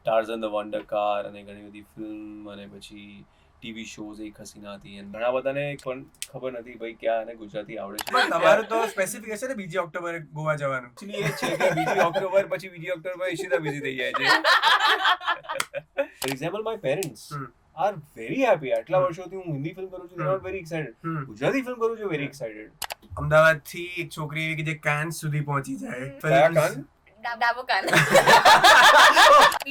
Tarzan the wonder car અને ઘણી બધી ફિલ્મ અને પછી ટીવી શોઝ એક હસીના હતી અને ઘણા બધાને પણ ખબર નથી ભાઈ ક્યાં અને ગુજરાતી આવડે છે. પણ તમારું તો સ્પેસિફિક હશે ને બીજી ઓક્ટોબરે ગોવા જવાનું. એકચ્યુઅલી એ છે કે બીજી ઓક્ટોબર પછી બીજી ઓક્ટોબર ઈશિતા બિઝી થઈ જાય છે. For example my parents are very happy. આટલા વર્ષોથી હું હિન્દી ફિલ્મ કરું છું, they are very excited. Gujarati film કરું છું, વેરી એક્સાઇટેડ. અમદાવાદ થી એક છોકરી એવી કે જે કાન સુધી પહોંચી જાય. કયા કાન? ડાબો કાન.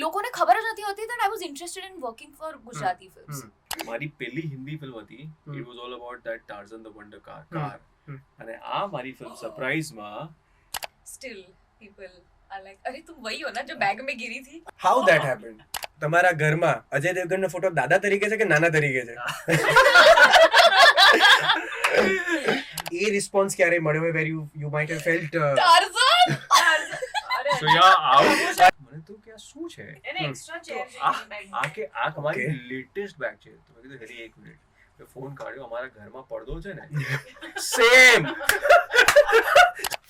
લોકોને ખબર જ નથી હોતી that I was interested in working for Gujarati films. મારી પહેલી હિન્દી ફિલ્મ હતી. It was all about that Tarzan the wonder car. અને આ મારી film સરપ્રાઈઝમાં Still people are like अरे तुम वही हो ना जो बैग में गिरी थी. How that happened? તમારા ઘરમાં અજય દેવગનનો ફોટો દાદા તરીકે છે કે નાના તરીકે છે? એ રિસ્પોન્સ ક્યારે મળ્યો where you might have felt Tarzan. So yeah, મને તો કે આ શું છે? એને એક્સ્ટ્રા ચેર છે આ કે આ અમારી લેટેસ્ટ બેગ છે. તો મેં કીધું હરી એક મિનિટ. મેં ફોન કાઢ્યો, અમારા ઘરમાં પડદો છે ને સેમ.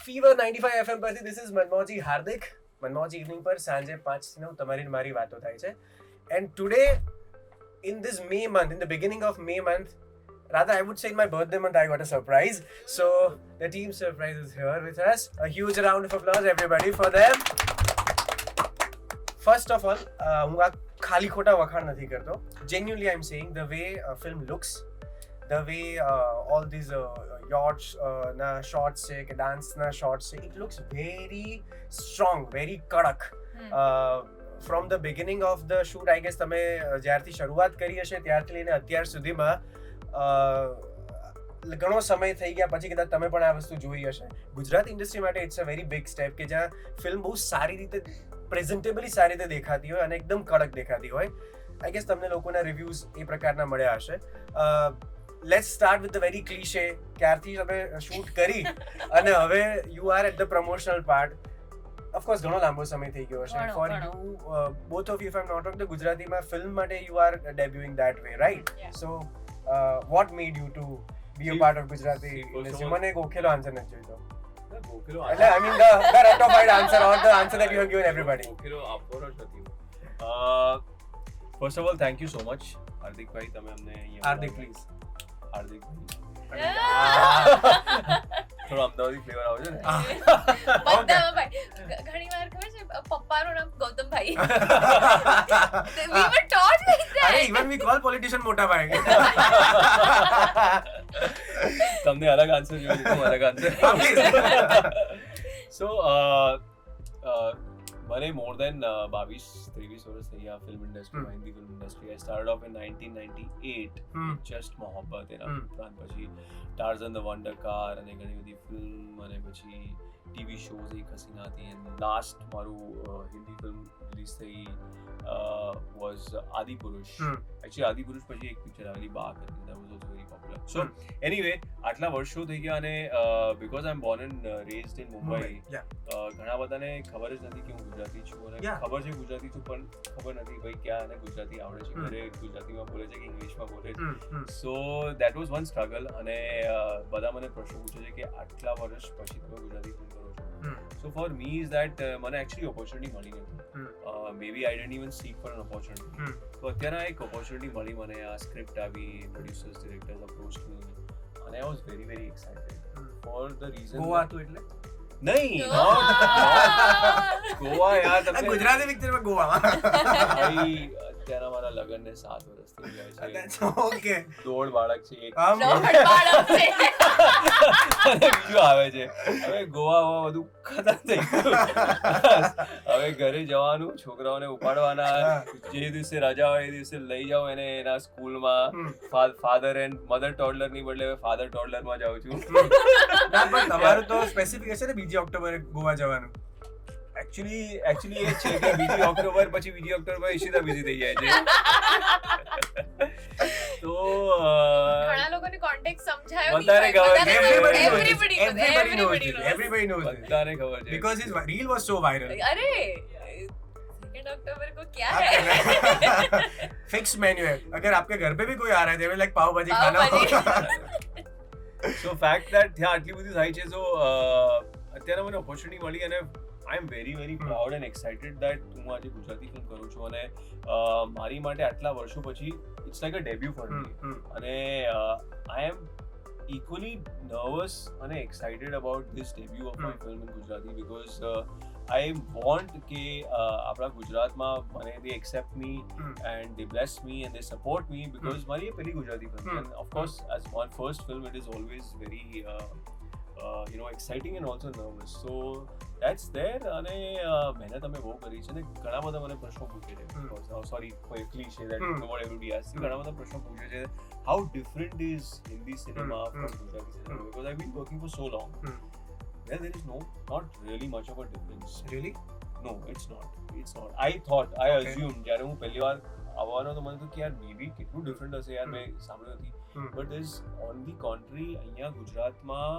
ફીવર 95 FM પરથી ધીસ ઇઝ મનમોજી હાર્દિક. મનમોજી ઇવનિંગ પર સાંજે 5 થી 9 તમારી મારી વાતો થાય છે. And today in this May month, in the beginning of May month, rather I would say in my birthday month, I got a surprise. So the team surprise is here with us. A huge round of applause everybody for them. First of all, હું આ ખાલી ખોટા વખાણ નથી કરતો. Genuinely I'm saying the way film looks, the way all these yachts na shots છે કે dance na shots છે, it looks very strong, very કડક. From the beginning of the shoot, I guess તમે જ્યારથી શરૂઆત કરી હશે ત્યારથી લઈને અત્યાર સુધીમાં ઘણો સમય થઈ ગયા પછી કદાચ તમે પણ આ વસ્તુ જોઈ હશે. ગુજરાત ઇન્ડસ્ટ્રી માટે it's a very big step કે જ્યાં ફિલ્મ બહુ સારી રીતે પ્રેઝન્ટેબલી સારી રીતે દેખાતી હોય અને એકદમ કડક દેખાતી હોય. આઈ ગેસ તમને લોકોના રિવ્યૂઝ એ પ્રકારના મળ્યા હશે. Let's start with the very cliche. ક્યારથી તમે શૂટ કરી અને હવે you are at the promotional part. Of course ઘણો લાંબો સમય થઈ ગયો હશે for you both of you. If I am not wrong, ગુજરાતીમાં ફિલ્મ માટે you are debuting that way, right? So what made you to be a part of Gujarati industry? મને ગોખેલો આન્સર નથી જોઈતો. એટલે I mean the ratified answer or the answer that you have given everybody. First of all thank you so much હાર્દિકભાઈ, તમે અમને અહીંયા હાર્દિક please. હાર્દિકભાઈ થોડો અમદાવાદી ફ્લેવર આવે છે ને. બધા ભાઈ ઘણી વાર ખબર છે પપ્પાનું નામ ગૌતમભાઈ. We were taught like that. અરે ઇવન વી કોલ પોલિટિશિયન મોટા ભાઈ. તમને અલગ આન્સર જોઈએ તો અલગ આન્સર. સો મને મોર દેન 22-23 વર્ષ થઈ ગયા ફિલ્મ ઇન્ડસ્ટ્રીમાં, Hindi film industry. I started of in 1998 just Mohabbat. એના ઉપરાંત પછી ટાર્ઝન ધ વન્ડર કાર અને ઘણી બધી ફિલ્મ અને પછી ટીવી શોઝ એક હસીના હતી. એન્ડ લાસ્ટ મારું હિન્દી ફિલ્મ રિલીઝ થઈ વોઝ આદિપુરુષ. એકચ્યુઅલી આદિપુરુષ પછી એક પિક્ચર આવેલી બાક હતી, that was also very popular. So anyway આટલા વર્ષો થઈ ગયા અને because I am born and raised in Mumbai, ઘણા બધાને ખબર જ નથી કે હું ગુજરાતી છું અને ખબર છે ગુજરાતી છું પણ ખબર નથી ભાઈ ક્યાં અને ગુજરાતી આવડે છે, ઘરે ગુજરાતીમાં બોલે છે કે ઇંગ્લિશમાં બોલે છે. So that was one struggle. અને બધા મને પ્રશ્ન પૂછે છે કે આટલા વર્ષ પછી તમે ગુજરાતી ફિલ્મ કરો છો. So for me is that મને એકચ્યુઅલી ઓપોર્ચ્યુનિટી મળી નથી. Maybe I didn't even seek for an opportunity. તો અત્યારે એક ઓપોર્ચ્યુનિટી મળી મને. આ સ્ક્રિપ્ટ આવી, પ્રોડ્યુસર્સ ડિરેક્ટર્સ અપ્રોચ મી અને I was very very excited for the reason. Goa હતું એટલે નહીં, ગોવા યાર તમે ગુજરાતી પિક્ચરમાં ગોવામાં. ભાઈ અત્યારે મારા લગ્નને 7 વર્ષ થઈ ગયા છે. ઓકે. દોઢ બાળક છે એક. બીજું આવે છે. હવે ગોવા બધું ખતમ થઈ ગયું. હવે ઘરે જવાનું, છોકરાઓને ઉપાડવાના, જે દિવસે રજા હોય એ દિવસે લઈ જાઓ એને એના સ્કૂલમાં. ફાધર એન્ડ મધર ટોડલર ની બદલે ફાધર ટોડલર માં જાઉં છું. પણ તમારું તો સ્પેસિફિક હશે ને બીજી ઓક્ટોબરે ગોવા જવાનું. એકચ્યુઅલી એ છે કે બીજી ઓક્ટોબર પછી બીજી ઓક્ટોબર ઈશિતા બિઝી થઈ જાય છે. તો ઘણા લોકોને કોન્ટેક્ટ સમજાયો બધાને ખબર છે. Everybody knows this. બધાને ખબર છે Because his reel was so viral. अरे 2 अक्टूबर को क्या है? फिक्स मेन्यू है. अगर आपके घर पे भी कोई आ रहा है they will like पाव भाजी खाना होगा. સો ફેક્ટ ધેટ ત્યાં આટલી બધી થાય છે. સો અત્યારે મને ઓપોર્ચ્યુનિટી મળી અને I am very proud and excited that હું આજે ગુજરાતી ફિલ્મ કરું છું અને મારી માટે આટલા વર્ષો પછી it's like a debut for me અને I M equally nervous and excited about this debut of my film in Gujarati because I want કે આપણા ગુજરાતમાં મને they accept me and they bless me and they support me because મારી એ પહેલી Gujarati film and of course as one first film it is always very exciting and also nervous so that's there અને મહેનત અમે બહુ કરી છે અને ઘણા બધા મને પ્રશ્નો પૂછે છે sorry for a cliche that what everybody asks ઘણા બધા પ્રશ્નો પૂછે છે how different is Hindi cinema from Gujarati cinema because I've been working for so long well there is not really much of a difference really no it's not I assumed જ્યારે હું પહેલી વાર આવવાનો તો મને તો કે યાર મેબી કેટલું ડિફરન્ટ હશે યાર મેં સાંભળ્યું નથી but is on the country અહીંયા ગુજરાતમાં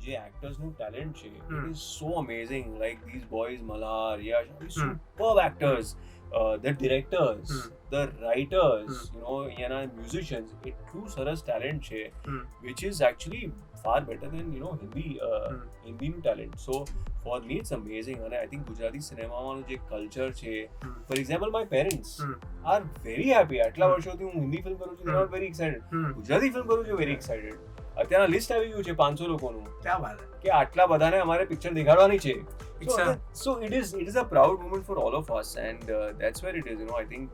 જે એક્ટર્સનું ટેલેન્ટ છે it is so amazing like these boys Malhar Yash superb actors the directors the writers અહીંયાના musicians એટલું સરસ ટેલેન્ટ છે which is actually far better than હિન્દીનું talent so for me it's amazing and I think Gujarati સિનેમાનું જે culture છે for example my parents are very happy આટલા વર્ષોથી હું હિન્દી ફિલ્મ કરું છું they are not very excited Gujarati film કરું છું very excited અત્યારના લિસ્ટ આવી ગયું છે 500 લોકોનું ક્યાં વાત કે આટલા બધાને અમારે પિક્ચર દેખાડવાની છે so it is a proud moment for all of us and that's where it is I think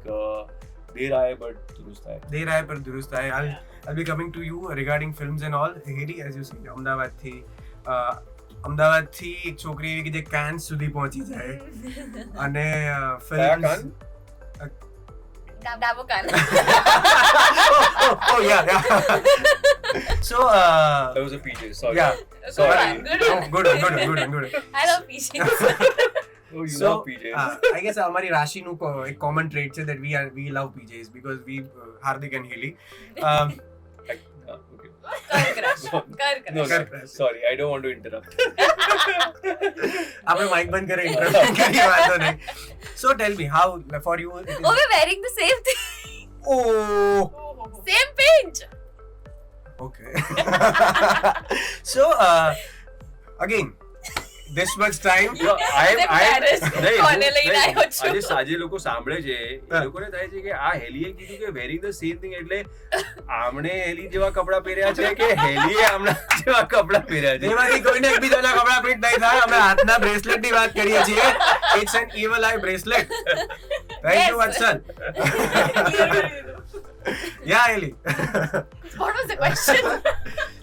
देर आए but दुरुस्त आए I'll be coming to you regarding films and all Heli as you said અમદાવાદથી એક છોકરી એવી કે જે કાન સુધી પહોંચી જાય અને ફિલ્મ્સ ડાબો કાન oh yeah so that was a PJ sorry good I love PJs oh you love PJs I guess અમારી રાશિનું એક common trait છે that we love PJs because we Hardik and Heli no sorry I don't want to interrupt આપણે Mike બંધ કરે interrupt કરી વાતો નહીં so tell me how for you it is we're wearing the same thing oh same pinch okay so again this much time આજે સાજે લોકો સાંભળે છે એ લોકોને થાય છે કે આ હેલીએ કીધું કે વેરિંગ ધ સેમ થિંગ એટલે આમણે હેલી જેવા કપડા પહેર્યા છે કે હેલીએ આમણા જેવા કપડા પહેર્યા છે એમાંથી કોઈને એકબીજાના કપડા ફિટ નહીં થાય અમે હાથના બ્રેસલેટ ની વાત કરીએ છીએ it's an evil eye bracelet thank you Watson yeah Heli what was the question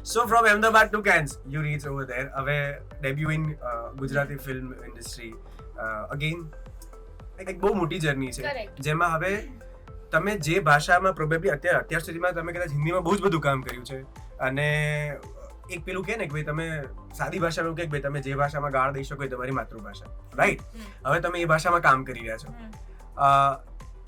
so from Ahmedabad to Cannes you reach over there હવે debut in Gujarati film industry again એક બહુ મોટી જર્ની છે જેમાં હવે તમે જે ભાષામાં પ્રોબેબલી અત્યાર સુધીમાં તમે કદાચ હિન્દીમાં બહુ જ બધું કામ કર્યું છે અને એક પેલું કે ને કે ભાઈ તમે સાદી ભાષામાં કે ભાઈ તમે જે ભાષામાં ગાળ દઈ શકો એ તમારી માતૃભાષા રાઈટ હવે તમે એ ભાષામાં કામ કરી રહ્યા છો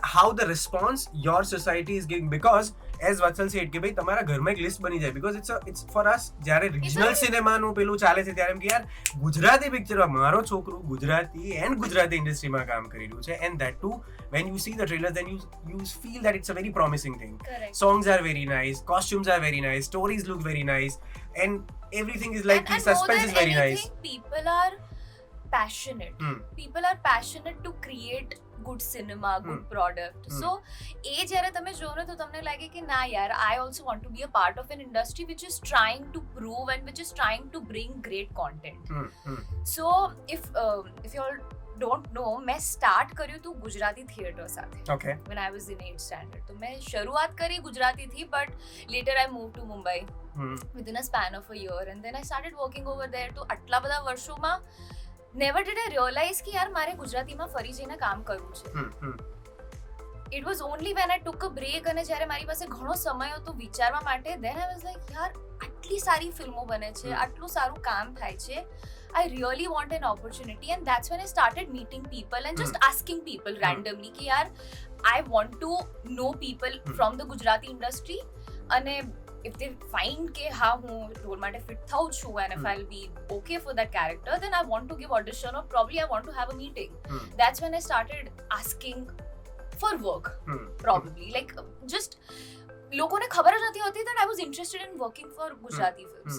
how the response your society is giving because as Vatsal said કે ભાઈ તમારા ઘરમાં એક લિસ્ટ બની જાય because it's for us જ્યારે રિજનલ સિનેમાનું પેલું ચાલે છે ત્યારે એમ કે યાર ગુજરાતી પિક્ચરમાં મારો છોકરો ગુજરાતી એન્ડ ગુજરાતી ઇન્ડસ્ટ્રીમાં કામ કરી રહ્યું છે and that too when you see the trailers then you feel that it's a very promising thing. Correct. Songs are very nice, costumes are very nice, stories look very nice and everything is like and suspense is very nice. People are passionate. People are passionate to create good cinema, good product. So એ જ્યારે તમે જોવો ને તો તમને લાગે કે ના યાર I also want to be a part of an industry which is trying to prove and which is trying to bring great content. So if you all don't know મેં સ્ટાર્ટ કર્યું હતું ગુજરાતી થિયેટર સાથે Okay. when I was in 8th standard તો મેં શરૂઆત કરી ગુજરાતીથી but later I moved to Mumbai within a span of a year and then I started working over there તો આટલા બધા વર્ષોમાં never did I realize કે યાર મારે ગુજરાતીમાં ફરી જઈને કામ કરવું છે it was only when I took a break અને જ્યારે મારી પાસે ઘણો સમય હતો વિચારવા માટે then I was like યાર આટલી સારી ફિલ્મો બને છે આટલું સારું કામ થાય છે I really want an opportunity and that's when I started meeting people and just asking people randomly ki yaar I want to know people from the Gujarati industry and if they find ke ha hu role mate fit thau chu and if I'll be okay for that character then I want to give audition or probably I want to have a meeting. That's when I started asking for work probably like just लोगों ने खबर જ નથી હોતી that I was interested in working for Gujarati films.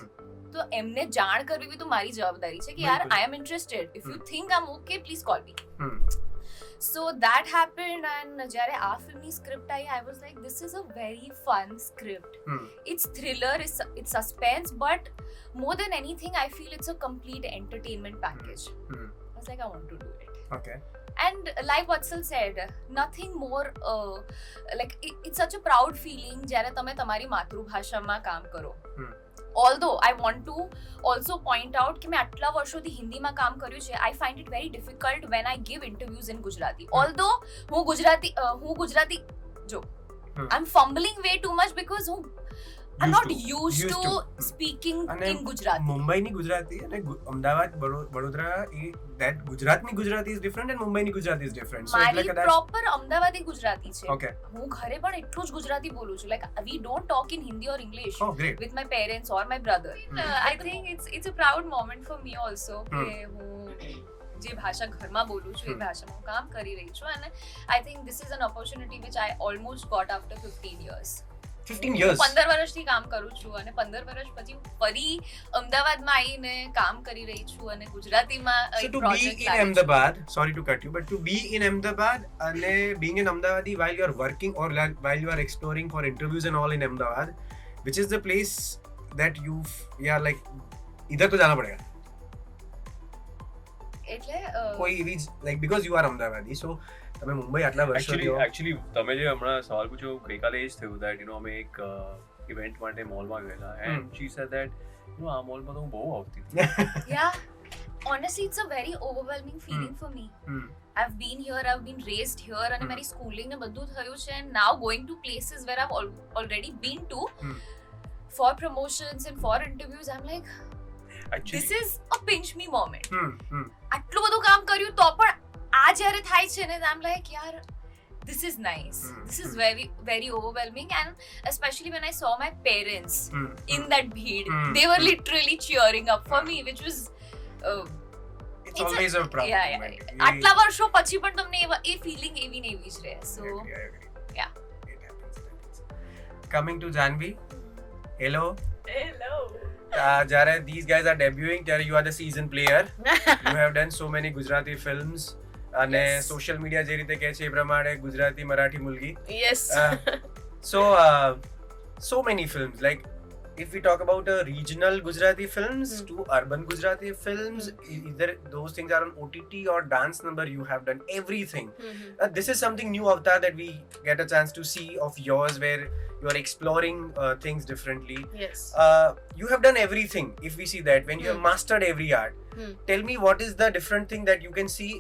તો એમને જાણ કરવી બી તો મારી જવાબદારી છે કે યાર I am interested, if you think I am okay please call me. So that happened, and જ્યારે આ ફિલ્મની સ્ક્રિપ્ટ આવી, I was like, this is a very fun script. It's thriller, it's suspense, but more than anything, I feel it's a complete entertainment package. I was like, I want to do it. Okay. And like Vatsal said, nothing more, like it's such a proud feeling જ્યારે તમે તમારી માતૃભાષામાં કામ કરો. Although I want to also point out કે મેં આટલા વર્ષોથી હિન્દીમાં કામ કર્યું છે, I find it very difficult when I give interviews in Gujarati. Although હું ગુજરાતી જો I'm fumbling way too much because I'm not used to speaking in Gujarati. મુંબઈની ગુજરાતી અને અમદાવાદ વડોદરા that ગુજરાતની ગુજરાતી is different and મુંબઈની ગુજરાતી is different. So મારી proper અમદાવાદી ગુજરાતી છે. Okay. હું ઘરે પણ એટલું જ ગુજરાતી બોલું છું. Like we don't talk in Hindi or English with my parents or my brother. I think it's a proud moment for me also કે હું જે ભાષા ઘરમાં બોલું છું એ ભાષામાં હું કામ કરી રહી છું, અને I think this is an opportunity which I almost got after 15 years. 15 years. 15 વર્ષથી કામ કરું છું અને 15 વર્ષ પછી ફરી અમદાવાદમાં આવીને કામ કરી રહી છું અને ગુજરાતીમાં એક project in Ahmedabad, sorry to cut you, but to be in Ahmedabad અને being an Ahmedabadi while you are working or while you are exploring for interviews and all in Ahmedabad, which is the place that are like इधर तो जाना पड़ेगा. એટલે કોઈ એવી like because you are Ahmedabadi, so તમે મુંબઈ આટલા વર્ષો એકચ્યુઅલી તમે જે હમણાં સવાલ પૂછ્યો ગઈકાલે એ જ થયું that અમે એક ઇવેન્ટ માટે મોલમાં ગયેલા and she said that આ મોલમાં તો હું બહુ આવતી હતી. Yeah, honestly it's a very overwhelming feeling for me. I've been here, I've been raised here, અને મારી સ્કૂલિંગ ને બધું થયું છે, and now going to places where I've already been to for promotions and for interviews, I'm like this is a pinch me moment. આટલું બધું કામ કર્યું તો પણ આ જ્યારે થાય છે ને, I'm like yaar this is nice. This is very very overwhelming, and especially when I saw my parents in that bheed, they were literally cheering up for me, which was it's always a proud moment. આટલા વર્ષો પછી પણ તમને એ feeling એવી ને એવી જ રહે. So yeah, it happens. Coming to Janvi, hello. Jare these guys are debuting, Jare you are the seasoned player. You have done so many Gujarati films અને સોશિયલ મીડિયા જે રીતે કહે છે એ પ્રમાણે Gujarati Marathi મુલગી. Yes. So many films, like if we talk about regional Gujarati films to urban Gujarati films, either those things are on OTT or dance number, you have done everything. This is something new, Avatar, that we get a chance to see of yours where you are exploring things differently. Yes. You have done everything. If we see that, when you have mastered every art, tell me what is the different thing that you can see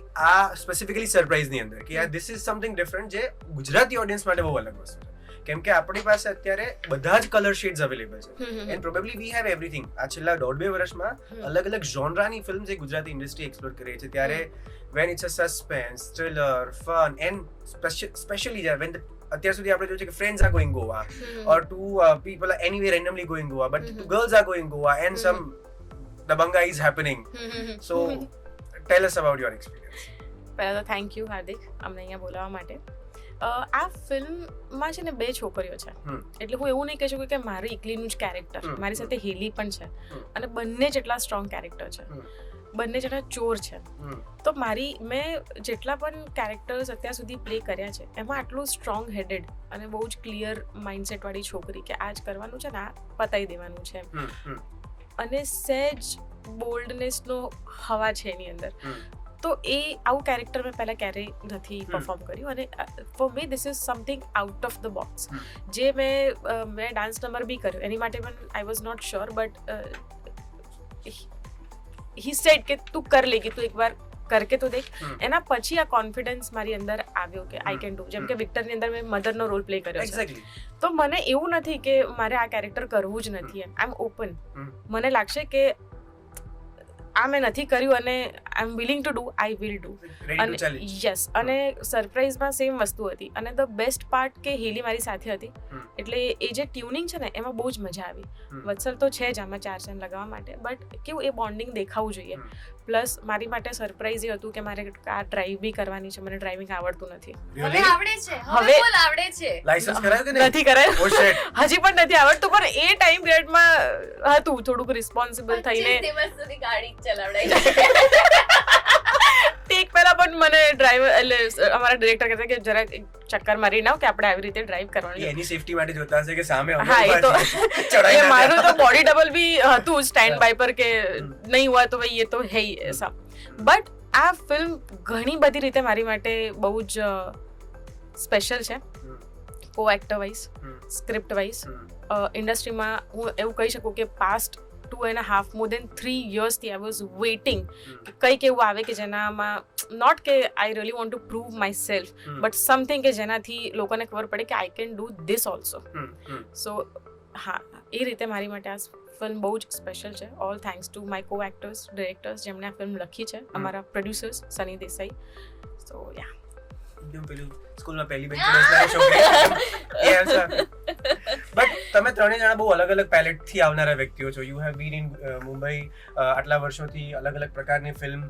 specifically surprise ની અંદર કે this is something different જે Gujarati audience માટે બહુ અલગ વસ્તુ છે, કેમ કે આપણી પાસે અત્યારે બધા જ કલર શેડ્સ અવેલેબલ છે and probably we have everything. આ છેલ્લા 1.5-2 વર્ષમાં અલગ અલગ જોનરાની ફિલ્મ જે ગુજરાતી ઇન્ડસ્ટ્રી એક્સપ્લોર કરી રહી છે, ત્યારે when it's a suspense, thriller, fun and especially when અત્યાર સુધી આપણે જોયું છે કે friends are going Goa or two people are anywhere randomly going Goa, but two girls are going Goa and some dabanga is happening. So tell us about your experience. પહેલા તો thank you હાર્દિક અમને અહીંયા બોલાવવા માટે. આ ફિલ્મમાં છે ને 2 છોકરીઓ છે, એટલે હું એવું નહીં કહી શકું કે મારી એકલીનું જ કેરેક્ટર, મારી સાથે હેલી પણ છે અને બંને જેટલા સ્ટ્રોંગ કેરેક્ટર છે, બંને જેટલા ચોર છે. તો મેં જેટલા પણ કેરેક્ટર્સ અત્યાર સુધી પ્લે કર્યા છે એમાં આટલું સ્ટ્રોંગ હેડેડ અને બહુ જ ક્લિયર માઇન્ડસેટ વાળી છોકરી કે આ જ કરવાનું છે ને આ પતાવી દેવાનું છે, અને સહેજ બોલ્ડનેસનો હવા છે એની અંદર. તો એ આવું કેરેક્ટર મેં પહેલાં ક્યારેય નથી પરફોર્મ કર્યું, અને for me this is something out of the box. જે મેં ડાન્સ નંબર બી કર્યો એની માટે પણ I was not sure, but he said કે તું કર લેગી, તું એકવાર કરકે તો દેખ. એના પછી આ કોન્ફિડન્સ મારી અંદર આવ્યો કે આઈ કેન ડુ. જેમ કે વિક્ટરની અંદર મેં મધરનો રોલ પ્લે કર્યો છે, તો મને એવું નથી કે મારે આ કેરેક્ટર કરવું જ નથી, એમ આઈ એમ ઓપન. મને લાગશે કે આ મેં નથી કર્યું અને I am willing to do, I will do. અને યસ, અને સરપ્રાઈઝમાં સેમ વસ્તુ હતી, અને ધ બેસ્ટ પાર્ટ કે હેલી મારી સાથે હતી, એટલે એ જે ટ્યુનિંગ છે ને એમાં બહુ જ મજા આવી. વત્સલ તો છે જ આમાં 4 ચાંદ લગાવવા માટે, બટ કેવું એ બોન્ડિંગ દેખાવું જોઈએ. પ્લસ મારી માટે સરપ્રાઈઝ એ હતું કે મારે કાર ડ્રાઈવ બી કરવાની છે, મને ડ્રાઇવિંગ આવડતું નથી. હવે આવડે છે, હવે બોલ આવડે છે. લાયસન્સ કરાયું કે નહીં? નથી કરાયું, Oh shit. હજી પણ નથી આવડતું, પણ એ ટાઈમ પિરિયડમાં હતું થોડુંક રિસ્પોન્સિબલ 25 થઈને. દિવસ સુધી ગાડી ચલાવડાવી. ટેક પહેલા પણ મને ડ્રાઈવર એટલે અમારા ડિરેક્ટર કહેતા કે જરા ચક્કર મારી નાવ કે આપણે આવી રીતે ડ્રાઈવ કરવાનું છે. એની સેફટી માટે જોતા હશે કે સામે હા, એ તો ચડાઈ એ મારું તો બોડી ડબલ બી હતું સ્ટેન્ડ બાય પર કે નહીં હુઆ તો ભાઈ એ તો હે એસા. બટ આ ફિલ્મ ઘણી બધી રીતે મારી માટે બહુ જ સ્પેશિયલ છે, કો એક્ટર વાઇઝ, સ્ક્રિપ્ટ વાઇઝ. ઇન્ડસ્ટ્રીમાં હું એવું કહી શકું કે પાસ્ટ 2.5 more than 3 yearsથી આઈ વોઝ વેઇટિંગ કે કંઈક એવું આવે કે જેનામાં નોટ કે I really want to prove myself, but something કે જેનાથી લોકોને ખબર પડે કે I can do this also. So હા, એ રીતે મારી માટે આ ફિલ્મ બહુ જ સ્પેશિયલ છે. ઓલ થેન્ક્સ ટુ માય કો એક્ટર્સ, ડિરેક્ટર્સ જેમણે આ ફિલ્મ લખી છે, અમારા પ્રોડ્યુસર્સ સની દેસાઈ. સો યા, એકદમ પેલું સ્કૂલમાં પહેલી બેન્ચે બેસનારી છોકરી એ આન્સર. બટ તમે ત્રણેય જણા બહુ અલગ અલગ પેલેટ થી આવનારા વ્યક્તિઓ છો. You have been in Mumbai આટલા વર્ષોથી, અલગ અલગ પ્રકારની film.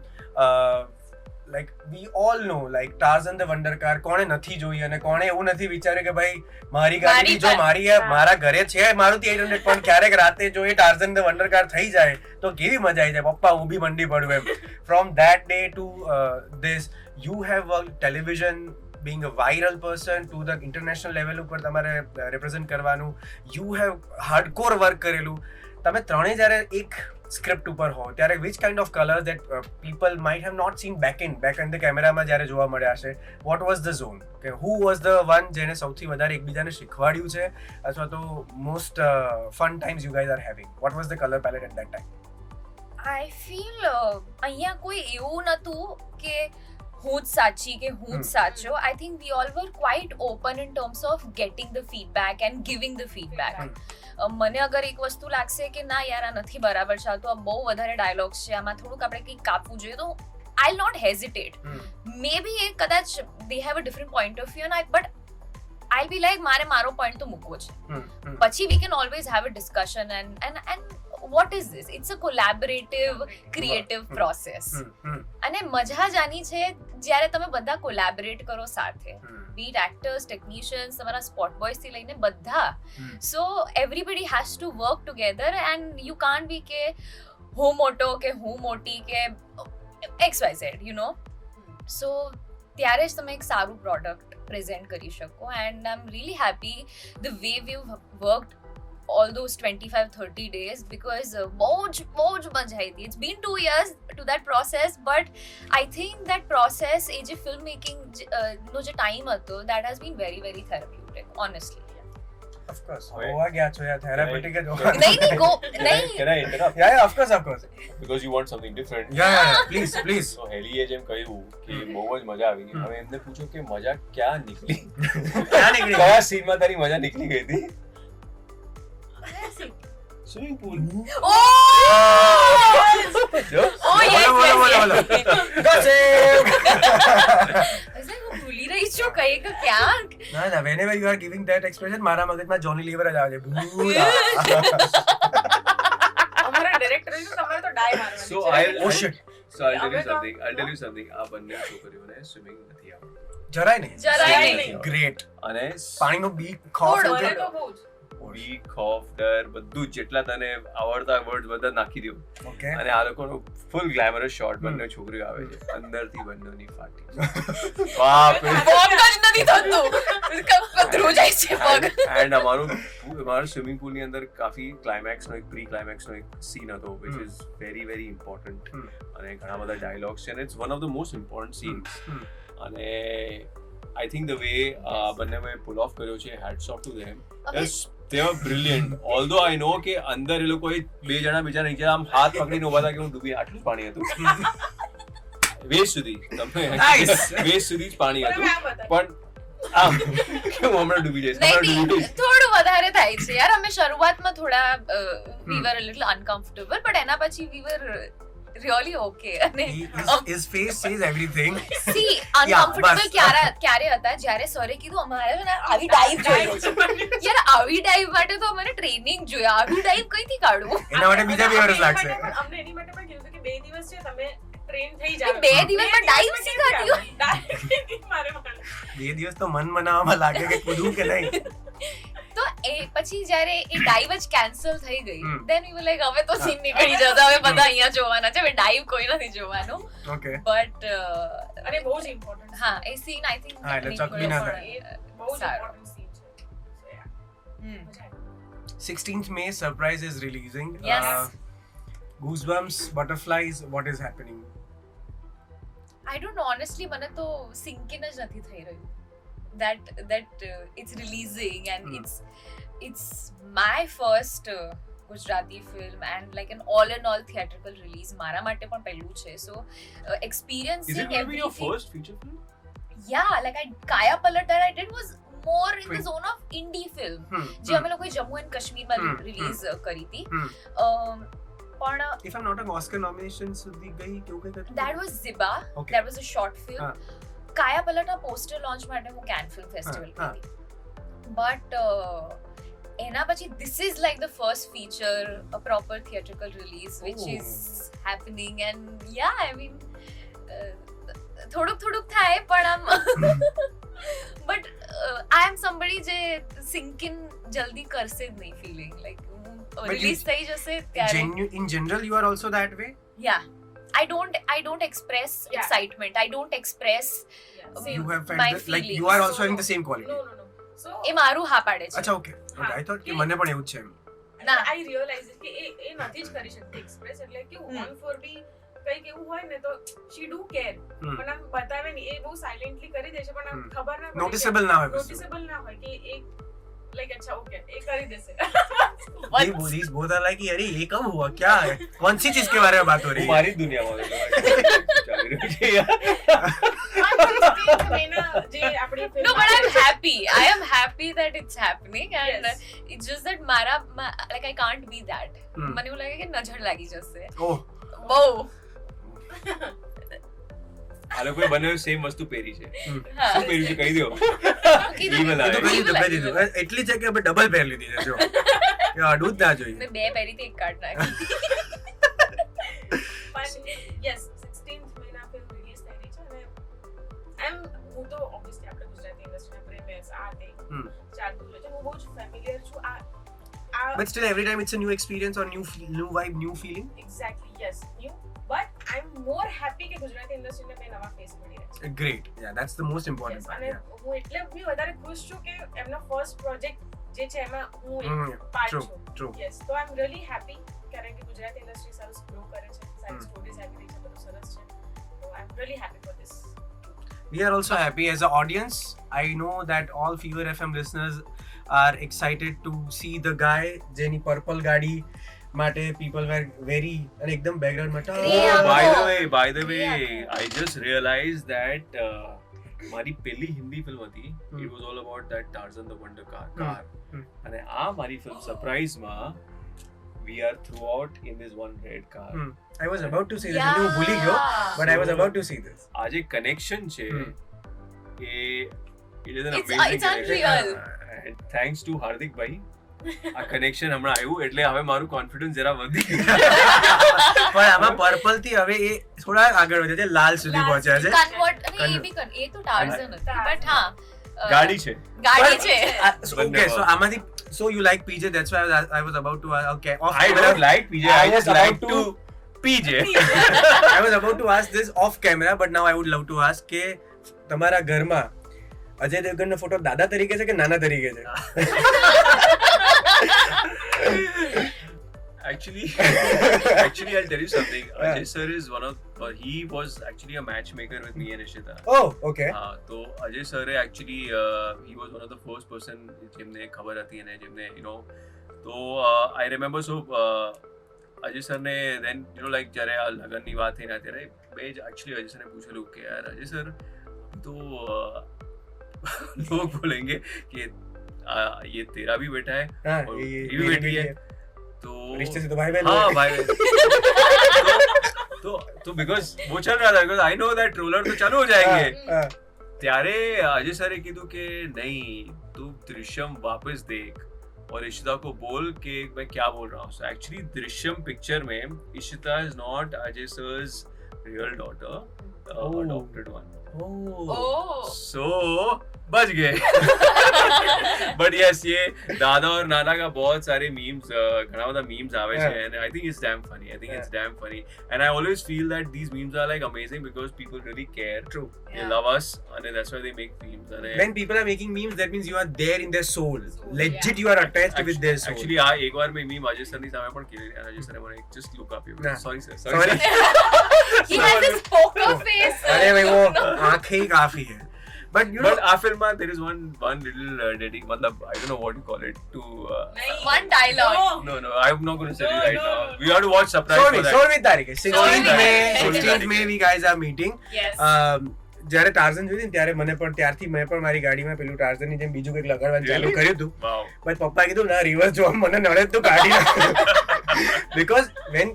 Like we all know like Tarzan the wonder car કોણે નથી જોઈ અને કોણે એવું નથી વિચાર્યું કે ભાઈ મારી ગાડી જો મારા ઘરે છે મારુતિ 800 પણ ક્યારેક રાતે જો એ ટાર્ઝન ધ વન્ડર કાર થઈ જાય તો કેવી મજા આવી જાય, પપ્પા હું બી મંડી પડું એમ. From that day to this you have work television, being a viral person to the international level ઉપર તમારે represent કરવાનું. You have hardcore work કરેલું. તમે ત્રણે જ્યારે એક સ્ક્રિપ્ટ ઉપર હો ત્યારે which kind of colors that people might have not seen back in the camera માં જ્યારે જોવા મળ્યા હશે, what was the zone? કે who was the one જેને સૌથી વધારે એકબીજાને શીખવાડ્યું છે અથવા તો most fun times you guys are having? What was the color palette at that time? I feel અહીંયા કોઈ એવું નતું કે હું જ સાચી કે હું જ સાચો. I think we all were quite open in terms of getting the feedback and giving the feedback. મને અગર એક વસ્તુ લાગશે કે ના યાર આ નથી બરાબર છે, તો આ બહુ વધારે ડાયલોગ્સ છે, આમાં થોડુંક આપણે કંઈક કાપવું જોઈએ, તો I'll not hesitate. Maybe એ કદાચ they have a different point of view but I'll be like મારો point તો મૂકવો છે. પછી we can always have a discussion and what is this? It's a collaborative, creative process. અને મજા જ આની છે જ્યારે તમે બધા કોલેબોરેટ કરો સાથે, be it actors, technicians, તમારા spot boys થી લઈને બધા. So everybody has to work together and you can't be કે હું મોટો કે હું મોટી કે XYZ, you know. So ત્યારે જ તમે એક સારું પ્રોડક્ટ પ્રેઝન્ટ કરી શકો and I'm really happy the way we've worked all those 25-30 days because બહુ જ મજા આવી હતી. It's been 2 years to that process but I think that process એ જે ફિલ્મ મેકિંગ નો જે ટાઈમ હતો that has been very very therapeutic honestly. Of course. હોવા ગયા છો યાર, therapeutic જ હોવા. નહીં go નહીં. Can I interrupt? Yeah, of course. Because you want something different. Yeah, please. So હેલીએ જેમ કહ્યું કે બહુ જ મજા આવી ગઈ. હવે એમને પૂછો કે મજા ક્યાં નીકળી? કયા સીનમાં તારી મજા નીકળી ગઈ હતી? Swimming pool. Oh yes. Gossip. હું ભૂલી રહી છું કંઈક ક્યાંક. ના, whenever you are giving that expression મારા મગજમાં જોની લીવર જ આવે છે. અમારા ડિરેક્ટર તમારે તો ડાય મારવાની So છે. I'll shit. tell you something. આ બંને છોકરીઓને સ્વિમિંગ નથી આવડતું. જરાય નહીં. નહીં. ગ્રેટ. અને પાણીનો બીક ખોફ થોડો, મને તો બહુ જ. વીક ઓફ ડર બધું જેટલા તને આવડતા વર્ડ બધા નાખી દઉં. ઓકે. અને આ લોકોનો ફૂલ ગ્લેમરસ શોટ બંને છોકરીઓ આવે છે, અંદરથી બંનેની ફાટી બાપ રે. પગ જ નથી થતું. કતરું જાય છે પગ. એન્ડ અમારું સ્વિમિંગ પુલ ની અંદર કાફી ક્લાઇમેક્સનો એક પ્રી ક્લાઇમેક્સનો એક સીન હતો which is very very important અને ઘણા બધા ડાયલોગ્સ છે and it's one of the most important scenes અને I think the way બંને પુલ ઓફ કર્યો છે, hats off to them. They were brilliant. Although I know કે અંદર એ લોકો બે જણા બીજા નીચે આમ હાથ પકડીને ઉભા હતા કે હું ડૂબી, આટલું જ પાણી હતું વેસ્ટ સુધી, તમે વેસ્ટ સુધી જ પાણી હતું પણ આમ કે હું હમણાં ડૂબી જઈશ. થોડું વધારે થાય છે યાર. અમે શરૂઆતમાં થોડા we were a little uncomfortable but એના પછી we were really okay. અને his face says everything. see uncomfortable ક્યારે હતા જ્યારે સરે કીધું અમારે છે ને આવી ડાઈવ જોઈએ છે. યાર આવી ડાઈવ માટે તો મને ટ્રેનિંગ જોઈએ, આવી ડાઈવ કઈથી કાઢવું? એના માટે બીજા 2 વર્ષ લાગશે. અમને એની માટે પણ કીધું કે 2 દિવસ છે તમે ટ્રેન થઈ જાય. 2 દિવસમાં ડાઈવ શીખાતી હોય. ડાઈવ મારે મારે 2 દિવસ તો મન મનાવવામાં લાગે કે કૂદું કે નહીં. તો એ પછી જ્યારે એ ડાઈવ જ કેન્સલ થઈ ગઈ, હમ. then we were like હવે તો સીન નીકળી જશે, હવે બધા અહીંયા જોવાના છે, હવે ડાઈવ કોઈ નથી જોવાનું. ઓકે. બટ અને બહુ જ ઇમ્પોર્ટન્ટ હા, એ સીન આઈ થિંક હા, એટલે ચક બી ના થાય. બહુ જ સારો. ઇમ્પોર્ટન્ટ સીન છે. So, yeah, મજા આવી. 16th May surprise is releasing. Yes. Goosebumps, butterflies, what is happening? I don't know, honestly મને તો સિંક ઇન જ નથી થઈ રહ્યું that it's releasing and Hmm. it's my first Gujarati film and like an all in all theatrical release મારા માટે પણ પહેલું છે, so experiencing Is it going to be your everything. first feature film? Yeah, like Kaya Palat that I did was more in the Wait. zone of indie film Hmm. જે અમે લોકોએ Jammu and કાશ્મીરમાં Hmm. Release કરી હતી. Hmm. પણ If I'm not wrong, Oscar nomination સુધી ગઈ કેવું કંઈક હતું? that was Ziba. Okay. That was a short film. હા. Kaya Palatના પોસ્ટર લોન્ચ માટે હું કેન ફિલ્મ ફેસ્ટિવલ હા. ગઈ હતી. બટ એના પછી this is like the first feature, a proper theatrical release which Oh. is happening and yeah, I mean થોડુંક થાય પણ આમ but I am somebody જે sink in જલ્દી કરશે જ નહીં feeling like But રિલીઝ થઈ જશે ત્યારે In general, you are also that way? yeah, I don't express Yeah. excitement, I don't express Yeah, Um, same. You have felt My that, like you feelings. are also So- having the same quality. No. So એ મારું હા પાડે છે. અચ્છા, okay. Okay, I thought કે મને પણ એવું જ છે એમ. ના. I realize કે એ નથી જ કરી શકતી એક્સપ્રેસ, એટલે કે on for be કંઈક એવું હોય ને તો she do care, હમ. પણ આમ બતાવે નહીં, એ બહુ સાયલેન્ટલી કરી દે છે, પણ આમ હમ. ખબર ના પડે, Noticeable ના હોય વસ્તુ. નોટિસેબલ ના હોય કે એ લાઈક અચ્છા ઓકે એ કરી દેશે. These both are like, अरे ये कब हुआ, क्या है, कौन सी चीज के बारे में बात हो रही है? મારી જ દુનિયામાં ચાલી રહ્યું છે યાર. જે આપણી film No, but I'm આવે છે. happy. I am happy that it's happening and Yes. it's just that like I can't be that. Hmm. મને એવું લાગે કે નજર લાગી જશે. Oh, બહુ. આ લોકોએ બંને સેમ વસ્તુ પહેરી છે. હા. શું પહેર્યું છે કહી દો. કીધું. Evil એ તો eye. કહી દીધું. એટલી છે કે હવે ડબલ પહેર લીધી છે જો કે અડવું જ ના જોઈએ. મેં 2 પહેરી હતી, 1 કાઢ નાખી. પણ yes 16th મહિના film release થઈ રહી છે અને હું તો obviously આપણે ગુજરાતી ઇન્ડસ્ટ્રીના પ્રેમીયર્સ આ તે હમ. ચાલતું રહે છે, હું બહુ જ ફેમિલિયર છું આ But still, every time it's a new experience or new vibe, new feeling. exactly yes new, but I'm more happy કે ગુજરાતી ઇન્ડસ્ટ્રીને બે નવા ફેસ મળી રહ્યા છે. Great. Yeah, that's the most important Yes, part. અને Yeah. હું એટલે બી વધારે ખુશ છું કે એમનો ફર્સ્ટ પ્રોજેક્ટ જે છે એમાં હું એક પાર્ટ True, છું. true. યસ, તો આઈ એમ રિયલી હેપી કારણ કે ગુજરાતી ઇન્ડસ્ટ્રી સરસ ગ્રો કરે છે, સારી સ્ટોરીઝ આવી રહી છે, બધું સરસ છે, તો I am really happy for this. We are also happy as an audience. I know that all Fever FM listeners are excited to see the guy. જેની purple ગાડી માટે people were very અને એકદમ background માં Yeah. by the way, I just realized that મારી પહેલી Hindi film હતી. It was all about that Tarzan the Wonder Car. અને આ મારી film સરપ્રાઈઝમાં we are throughout in this one red car. I was about to say this હું ભૂલી ગયો but I was So, about to see this. આ જે connection છે એ it is an It's amazing connection. unreal. And thanks to હાર્દિક ભાઈ આ connection હમણાં આવ્યું એટલે હવે મારું કોન્ફિડન્સ જરા વધી ગયું. પણ આમાં પર્પલ થી હવે એ થોડા આગળ વધે છે, લાલ સુધી પહોંચ્યા છે. Convert અને એ બી એ તો ટાર્ઝન હતી બટ હા ગાડી છે. ગાડી છે. Okay, so આમાંથી so you like PJ, that's why I was about to okay off I camera. don't like PJ. I was just like about to PJ. I was about to ask this off camera but now I would love to ask કે તમારા ઘરમાં Ajay દેવગનનો photo દાદા તરીકે છે કે નાના તરીકે છે? Actually, I'll tell you something. Ajay sir is one of he was actually a matchmaker with me and Ishita. Oh, okay. તો Ajay sir actually he was one of the first person જેમને ખબર હતી અને જેમને તો I remember so Ajay sir ને then like જ્યારે આ લગનની વાત થઈ ને ત્યારે બે જ actually અજય sir ને પૂછેલું કે યાર અજય sir तो लोग बोलेंगे कि ये तेरा भी बेटा है हाँ, और ये ये भी बेटी है तो रिश्ते से तो भाई बहन हाँ हुए। भाई बहन तो बिकॉज वो चल रहा था because I know that troller तो चालू हो जाएंगे हाँ, ત્યારે અજય સરે કીધું કે નહીં તું દૃશ્યમ વાપસ દેખ और इशिता को बोल कि मैं क्या बोल रहा हूँ. So actually दृश्यम पिक्चर में Ishita is not Ajay sir's real daughter, Oh. adopted one. Oh. So बच गए. But yes, ये दादा और नाना का बहुत सारे memes, घना બધા memes आवे છે, and I think it's damn funny. It's damn funny, and I always feel that these memes are like amazing because people really care. True. They Yeah. love us, and that's why they make memes. And When people are making memes, that means you are there in their soul. Legit, yeah. you are attached with their soul. Actually, આ એક વાર મેં meme Ajay સરની સામે પણ કીધી, and Ajay સરે મને just look up you. ના. Sorry sir. Sorry. He has this poker face. अरे भाई वो आंखें ही काफी है. But you know, But આ ફિલ્મમાં there is one little dedication, मतलब I don't know what you call it, to One dialogue. no, I'm not going to say it right No. now. We have to watch surprise for that. 16th તારીખે 16th May તારીખે. we guys are meeting. Yes. જ્યારે Tarzan જોઈ ને ત્યારે મને પણ ત્યારથી મેં પણ મારી ગાડીમાં પેલું ટાર્ઝનની જેમ બીજું કંઈક લગાડવાનું ચાલુ Really? કર્યું હતું. Wow. બટ પપ્પા કીધું ના રિવર્સ જો મને નડે તો કાઢી નાખ. Because when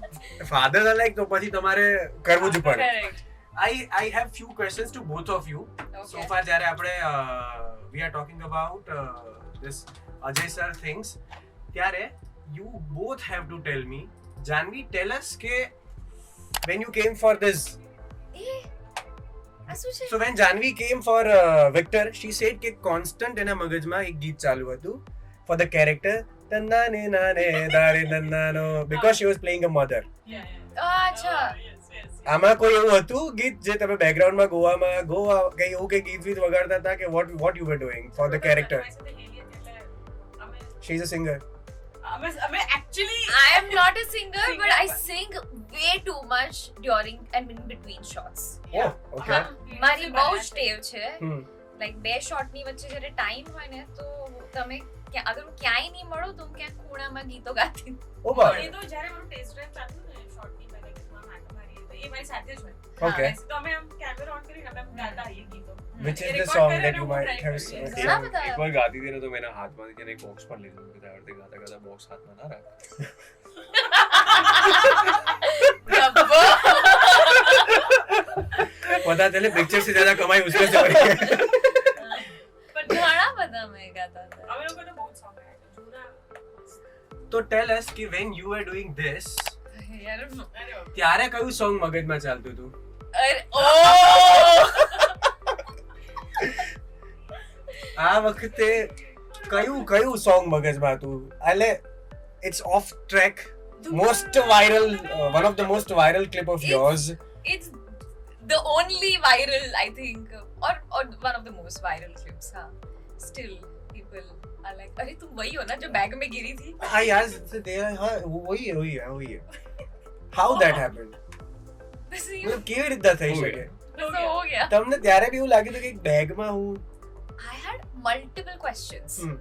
fathers are like તો પછી તમારે કરવું જ પડે. Correct. I have few questions to both of you. So far જ્યારે આપણે we are talking about this Ajay sir things, ત્યારે you both have to tell me, Janvi, tell us કે when you came for this, આ શું છે? so when Janvi came for Victor, she said કે constant એના મગજમાં એક ગીત ચાલુ હતું for the character તન્નાને નાને દારે નન્નાનો, because she was playing a mother. અચ્છા. આમાં કોઈ એવું હતું ગીત જે તમે બેકગ્રાઉન્ડમાં ગોવા કઈ એવું કઈ ગીત વીત વગાડતા હતા કે what you were doing for the character? She is a singer. I am not a singer, but I sing way too much during and in between shots. Oh, okay. મારી બહુ જ ટેવ છે. Hmm. લાઈક બે shot ની વચ્ચે જ્યારે time હોય ને તો તમે અગર હું ક્યાંય નહીં મળું તો હું ક્યાંક ખૂણામાં ગીતો ગાતી. Oh, wow. એ તો જ્યારે મારું ટેસ્ટ ડ્રાઈવ ચાલતું ને શોર્ટની પહેલા કે આમ આટો મારીએ તો એ મારી સાથે જ હોય. Okay. તો અમે આમ કેમેરા ઓન કરીને અમે આમ ગાતા આવીએ ગીતો. Which is A the record song કરે that ને you હું might try have કરીએ. sung? ઘણા બધા. એક વાર ગાતી હતી ને તો મેં એના હાથમાંથી છે ને એક બોક્સ પણ લીધું કે આવડે ગાતા ગાતા બોક્સ હાથમાં ના રાખ. पता चले पिक्चर से ज्यादा कमाई उसमें से हो रही है. પણ ઘણા બધા મેં ગાતા હતા. અમે લોકો તો બહુ જ સોંગ ગાયા છે. જૂના. तो tell us कि when you were doing this, યાર, અરે બાપ. ત્યારે કયું સોંગ મગજમાં ચાલતું હતું? અરે, ઓ આ વખતે કયું સોંગ મગજમાં હતું? એટલે it's off track, most viral, one of the most viral clip of yours. it's the only viral, I think, or one of the most viral clips. हाँ, still people are like, अरे तुम वही हो ना जो बैग में गिरी थी? हाँ यार, हाँ वही है. How that happened? बस ये मतलब કેવી રીતના થઈ શકે? बस हो गया. તમને ત્યારે બી એવું લાગ્યું હતું કે એક બેગમાં હું I had multiple questions. Hmm.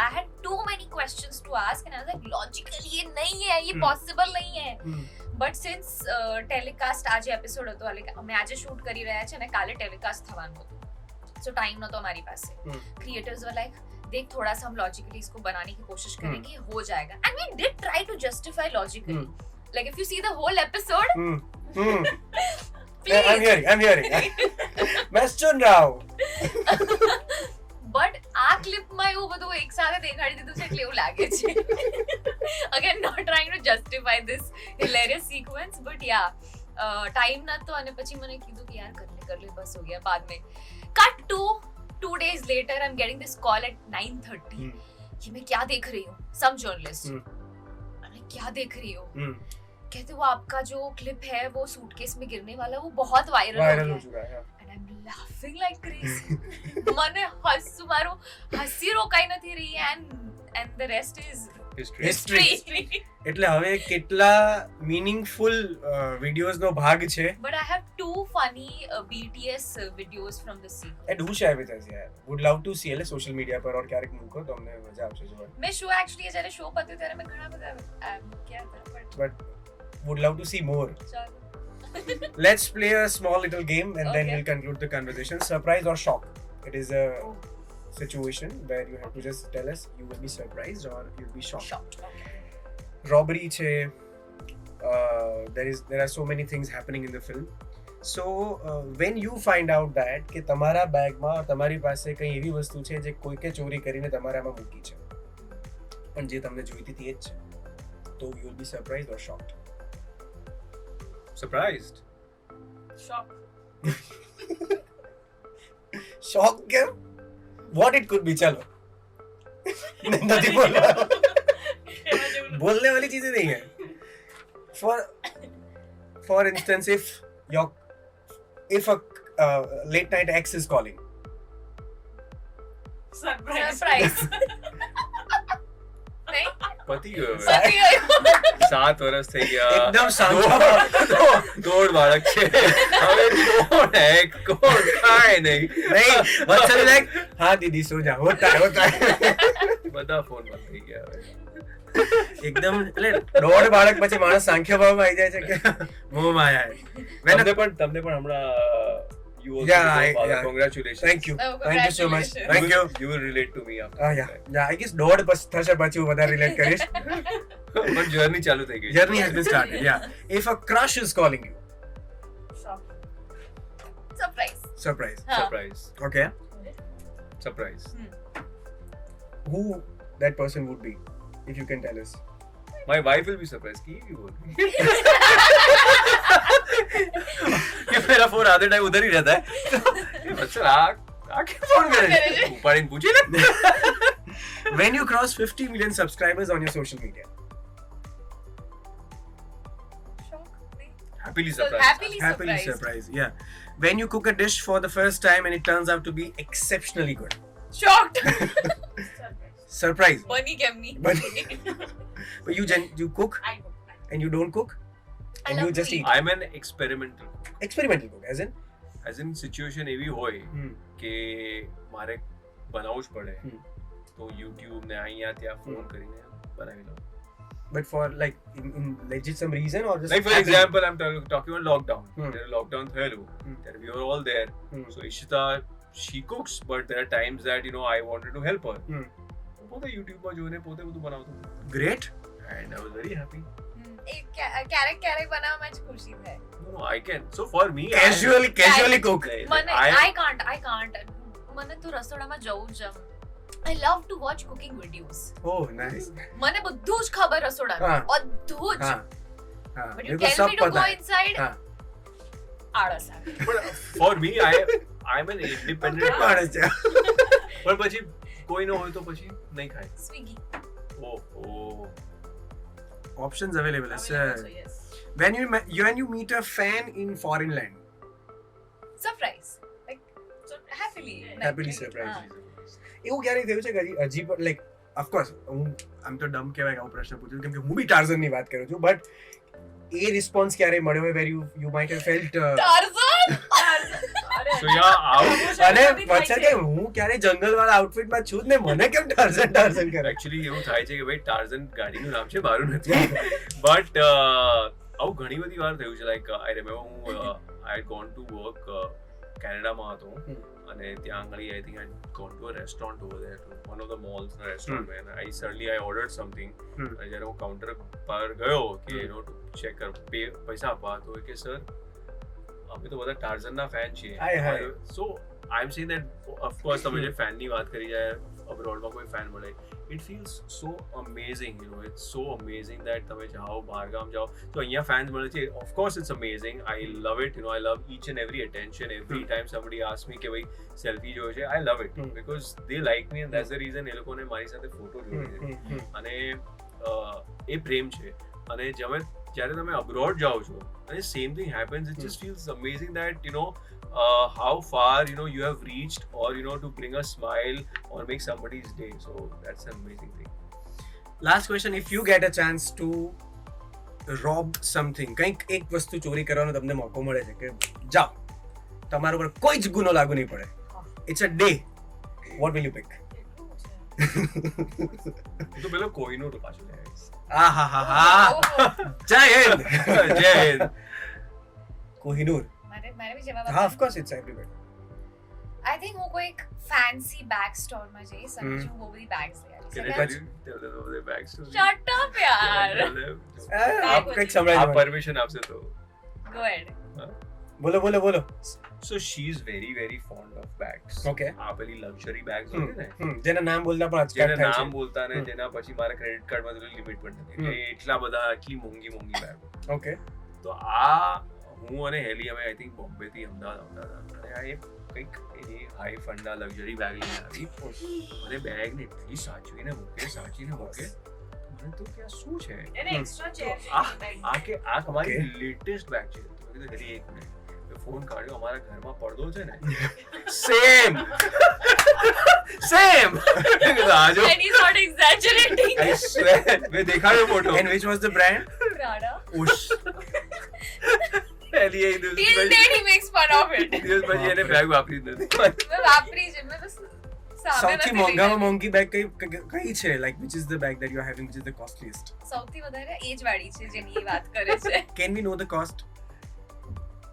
I had too many questions to ask, and I was like, logically ये नहीं है, ये possible नहीं है. But since telecast આજે એપિસોડ હતો, like અમે આજે શૂટ કરી રહ્યા છે અને કાલે ટેલિકાસ્ટ થવાનું હતું, so time નહોતો हमारी પાસે. Creators were like, देख थोड़ा सा हम logically इसको बनाने की कोशिश करेंगे, हो जाएगा. And we did try to justify logically. Like if you see the whole episode, please. I'm hearing. मैं सुन रहा हूँ. બટ આ ક્લિપમાં એવું બધું એક સાથે દેખાડી દીધું છે એટલે એવું લાગે છે. Again not trying to justify this hilarious sequence, but yeah time નતો અને પછી મને કીધું કે યાર કર લે બસ हो गया. बाद में cut to 2 days later I'm getting this call at 9:30 कि मैं क्या देख रही हूँ, सम जर्नलिस्ट. मैं क्या देख रही हूँ? कहते वो आपका जो क्लिप है वो सूटकेस में गिरने वाला वो बहुत वायरल वायरल हो हो गया चुका है. and I'm laughing like crazy. મને મારું હસી રોકાઈ નથી રહી and the rest is History. history. એટલે હવે કેટલા મીનિંગફુલ વિડિયોઝનો ભાગ છે. But I have 2 funny BTS videos from the scene. A do share with us યાર. વુડ લવ ટુ સી એટલે સોશિયલ મીડિયા પર ઓર ક્યારેક મૂકો તો અમને મજા આવશે જોવાની. મેં શો એકચ્યુઅલી જ્યારે શો પત્યો ત્યારે મેં ઘણા બધા મૂક્યા હતા, but would love to see more. ચાલો. Let's play a small little game and then Okay. we'll conclude the conversation. Surprise or shock? It is a situation where you have to just tell us you will be surprised or you'll be shocked. Shocked. Okay. Robbery છે. There are so many things happening in the film. So when you find out that કે તમારા બેગમાં તમારી પાસે કઈ એવી વસ્તુ છે જે કોઈકે ચોરી કરીને તમારામાં મૂકી છે પણ જે તમને જોઈતી હતી એ જ છે, તો you will be surprised or shocked? Surprised. શોક કેમ? વોટ ઇટ કુડ બી? ચલો નથી બોલવા, बोलने वाली चीजें नहीं है. For instance, if a late night ex is calling, surprise નહીં પતી ગયો હવે. પતી ગયું 7 વર્ષ થઈ ગયા, एकदम शांत. દોડ બાળક છે હવે, કોણ હે કોણ કાંઈ નહીં, नहीं वत्सल लाइक हाँ दीदी सो जा, होता है બધા ફોન બંધ થઈ ગયા હવે. एकदम એટલે દોઢ બાળક પછી માણસ સાંખ્ય ભાવમાં આવી જાય છે કે મોહમાં આયા है. તમને પણ હમણાં you also Yeah, become a father. yeah. Congratulations. Thank you so much. Congratulations. Thank you. You will relate to me after yeah I guess દોઢ થશે પછી હું વધારે રિલેટ કરીશ. પણ જર્ની ચાલુ થઈ ગઈ. Journey has been started. Yeah. If a crush is calling you, surprise surprise. Surprise. Okay. Surprise. Who that person would be, if you can tell us. My wife will be surprised कि ये बोल रही है। कि मेरा phone आधे time उधर ही रहता है, ये बच्चा आके फोन करे, उपाड़ी ने पूछी ना। When you cross 50 million subscribers on your social media, Happily surprised. happily surprised. Yeah. When you cook a dish for the first time and it turns out to be exceptionally good, shocked surprise. બની કેમ નહીં But you cook and you don't cook and you just eat. I'm an experimental cook. Experimental cook, as in situation એવી હોય કે મારે બનાવવું જ પડે, હમ. તો YouTube ને અહીંયા ત્યાં ફોન કરીને બનાવી લઉં. but for like in legit some reason or just Like for happened? example, I'm talking about lockdown. Hmm. There lockdown થયેલું, Hmm. that we were all there. Hmm. So Ishita, she cooks, but there are times that I wanted to help her. Hmm. પોતે YouTube માં જોઈને પોતે બધું બનાવતો, Great. and I was very happy. ક્યારેક ક્યારેક બનાવવામાં જ ખુશી થાય No, I can. So for me, Casually cook. મને I I can't મને તો રસોડામાં જવું જ I love to watch cooking videos. Oh, nice. મને બધું જ ખબર રસોડાનું હા. બધું જ हाँ. but मेरे you को tell सब me to पता go है. inside हाँ. આળસ આવે but for me, I'm an independent માણસ છે. પણ પછી કોઈ ન હોય તો પછી નહીં ખાય. Swiggy Oh. Options available. Sir. When you meet a fan in foreign land, surprise like so happily surprised. એવું ક્યારે થયું છે કે હજી પણ લાઈક ઓફકોર્સ હું આમ તો ડમ કહેવાય કે આવો પ્રશ્ન પૂછું કેમ કે હું બી ટાર્ઝનની વાત કરું છું, બટ એ રિસ્પોન્સ ક્યારે મળ્યો હોય where you might have felt Tarzan So yeah, અને વચ્ચે કે હું ક્યારે જંગલ વાળા આઉટફિટમાં છું જ ને મને કેમ ટાર્ઝન કરે. એકચ્યુઅલી એવું થાય છે કે ભાઈ ટાર્ઝન ગાડીનું નામ છે, મારું નથી. બટ આવું ઘણી બધી વાર થયું છે. લાઈક આઈ રિમેમ્બર હું I had gone to work કેનેડામાં હતો, અને ત્યાં આગળ I think I gone to a restaurant over there, one of the malls ના રેસ્ટોરન્ટમાં, અને I suddenly I ordered something. અને જ્યારે હું કાઉન્ટર પર ગયો કે ચેક કર પૈસા આપવા, તો કે સર અમે તો બધા ટાર્ઝનના ફેન છીએ. સો આઈ એમ સેઇંગ ધેટ ઓફકોર્સ તમે જે ફેનની વાત કરી જાય, અબ્રોડમાં કોઈ ફેન મળે, it feels so amazing, it's so amazing that તમે જાઓ બહાર ગામ જાઓ તો અહીંયા ફેન્સ મળે છે. Of course it's amazing, I love it, I love each and every attention. Every time somebody ask me કે ભાઈ સેલ્ફી જોઈએ છે, I love it because they like me and that's the reason એ લોકોને મારી સાથે ફોટો જોઈએ છે. અને એ પ્રેમ છે. અને જ્યારે તમે અબ્રોડ જાઓ છો અને same thing happens, it just feels amazing that how far you have reached, or to bring a smile or make somebody's day. So that's an amazing thing. Last question, if you get a chance to rob something, કંઈક એક વસ્તુ ચોરી કરવાનો તમને મોકો મળે છે કે જાઓ તમારા ઉપર કોઈ જ ગુનો લાગુ નહીં પડે, it's a day, what will you pick? તો પેલો કોઈનો તો પાછો જાય. આહાહા, જય હિન્દ. જય હિન્દ. કોહિનૂર. મારે બી જવાબ હા, of course it's everywhere. I think હું કોઈક ફેન્સી બેગ સ્ટોરમાં જઈશ અને હું બહુ બધી બેગ્સ લઈ Can I આવીશ. tell them the backstory? Shut up યાર. આપ કંઈક સંભળાવી આપ દો. પરમિશન આપશે તો. Go ahead. બોલો. So she is very very fond of bags. Okay. આ પેલી luxury bags હોય ને, જેના નામ બોલતા પણ અચકાટ જેના થાય નામ છે. બોલતા ને જેના પછી મારા ક્રેડિટ કાર્ડમાં લિમિટ પણ નથી, એટલે એટલા બધા આટલી મોંઘી બેગ. Okay. તો આ હું અને હેલી અમે આઈ થિંક બોમ્બે થી અમદાવાદ આવતા હતા અને આ એક કંઈક એની હાઈ ફંડા લક્ઝરી બેગ લઈને આવી મને બેગ ને એટલી સાચવીને મૂકે મને તો કે આ શું છે એને એક્સ્ટ્રા ચેર આ તમારી લેટેસ્ટ બેગ છે તો મેં કીધું હેલી એક મિનિટ ફોન કાઢ્યો અમારા ઘરમાં પડદો છે ને સેમ આજો And he's not exaggerating. I swear મેં દેખાડ્યો photo And which was the brand? Prada. Ush. હેલી એ દિવસ Till date he makes fun of it. દિવસ પછી એને બેગ વાપરી જ નથી મેં વાપરી છે મેં તો સામે સૌથી નથી મોંઘામાં લીધી. મોંઘી બેગ કઈ છે like which is the bag that you are having which is the costliest? સૌથી વધારે એજ વાળી છે જેની એ વાત કરે છે Can we know the cost?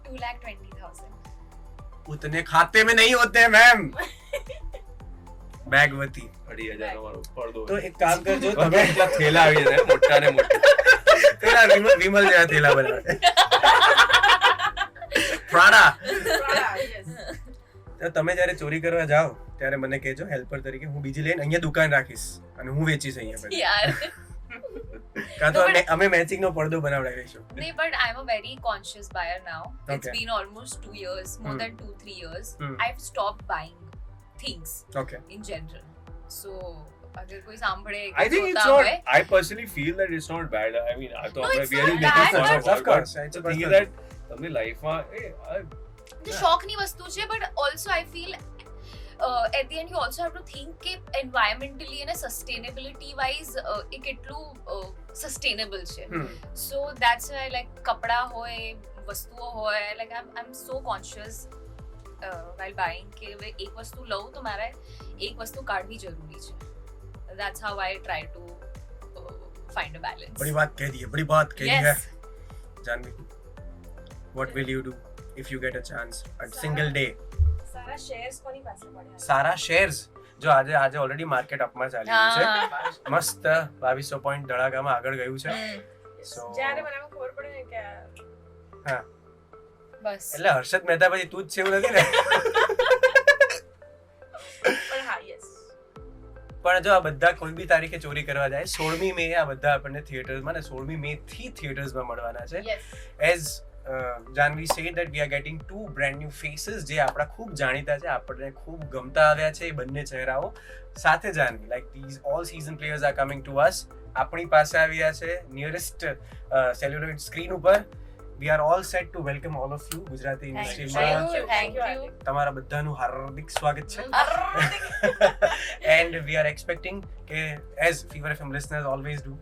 2,20,000. उतने खाते में नहीं होते हैं मैम. बैग वती 2,500 નો મારો પડદો तो एक काम करજો તમે તમે એટલા થેલા આવી જાય મોટા ને મોટા પેલા વિમલ જેવા થેલા બનાવે પ્રાડા તો તમે જ્યારે ચોરી કરવા જાઓ ત્યારે મને કહેજો હેલ્પર તરીકે હું બીજી લઈને અહીંયા દુકાન રાખીશ અને હું વેચીશ અહીંયા પછી યાર કાં તો No, but- અમે મેચિંગ નો પડદો બનાવડાવી દઈશું Nee, but I'm a very conscious buyer now. It's Okay. been almost 2 years, more than 2-3 years. Hmm. I've stopped buying things okay in general. So, अगर कोई सांभळे I think it's होता not. है, I personally feel that it's not bad. I mean, I thought No, we it's are not making bad, fun but- of Of course, but it's a the thing is personal. that તમને લાઈફમાં जो शौकनी वस्तु છે, but also I feel at the end you also have to think કે environmentally and sustainability wise એ કેટલું sustainable છે. So that's why like કપડા હોય વસ્તુઓ હોય like I'm so conscious while buying કે હવે એક વસ્તુ લઉં તો મારે એક વસ્તુ કાઢવી જરૂરી છે. That's how I try to find a balance. बड़ी बात कह दी है Yes. Janhvi what will you do if you get a chance a single day Sara shares કોની પાસે પડ્યા સારા શેર્સ જો આજે ઓલરેડી માર્કેટ અપમાં ચાલી રહ્યું છે હા. મસ્ત 2200 પોઈન્ટ ધડાકામાં આગળ ગયું છે So- જ્યારે મને આમાં ખબર પડે ને કે બસ એટલે હર્ષદ મહેતા પછી તું જ છે એવું નથી ને પણ હા યસ પણ જો આ બધા કોઈ બી તારીખે ચોરી કરવા જાય 16મી મે આ બધા આપણને થિયેટર્સમાં ને 16મી મે થી થિયેટર્સમાં મળવાના છે yes as Janhvi said that we are getting two brand new faces જે આપણા ખૂબ જાણીતા છે આપણને ખૂબ ગમતા આવ્યા છે એ બંને ચહેરાઓ સાથે Janvi like these all season players are coming to us આપણી પાસે આવ્યા છે નિયરેસ્ટ સેલ્યુલોઇડ સ્ક્રીન ઉપર we are all set to welcome all of you Gujarati Thank ઇન્ડસ્ટ્રીમાં you. Thank you. તમારા બધાનું હાર્દિક સ્વાગત છે and we are expecting કે as Fever FM listeners always do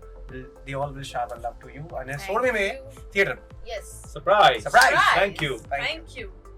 they all will shower love to you અને 16મી મે you. theater yes surprise. Surprise. Thank you. Thank you. Thank you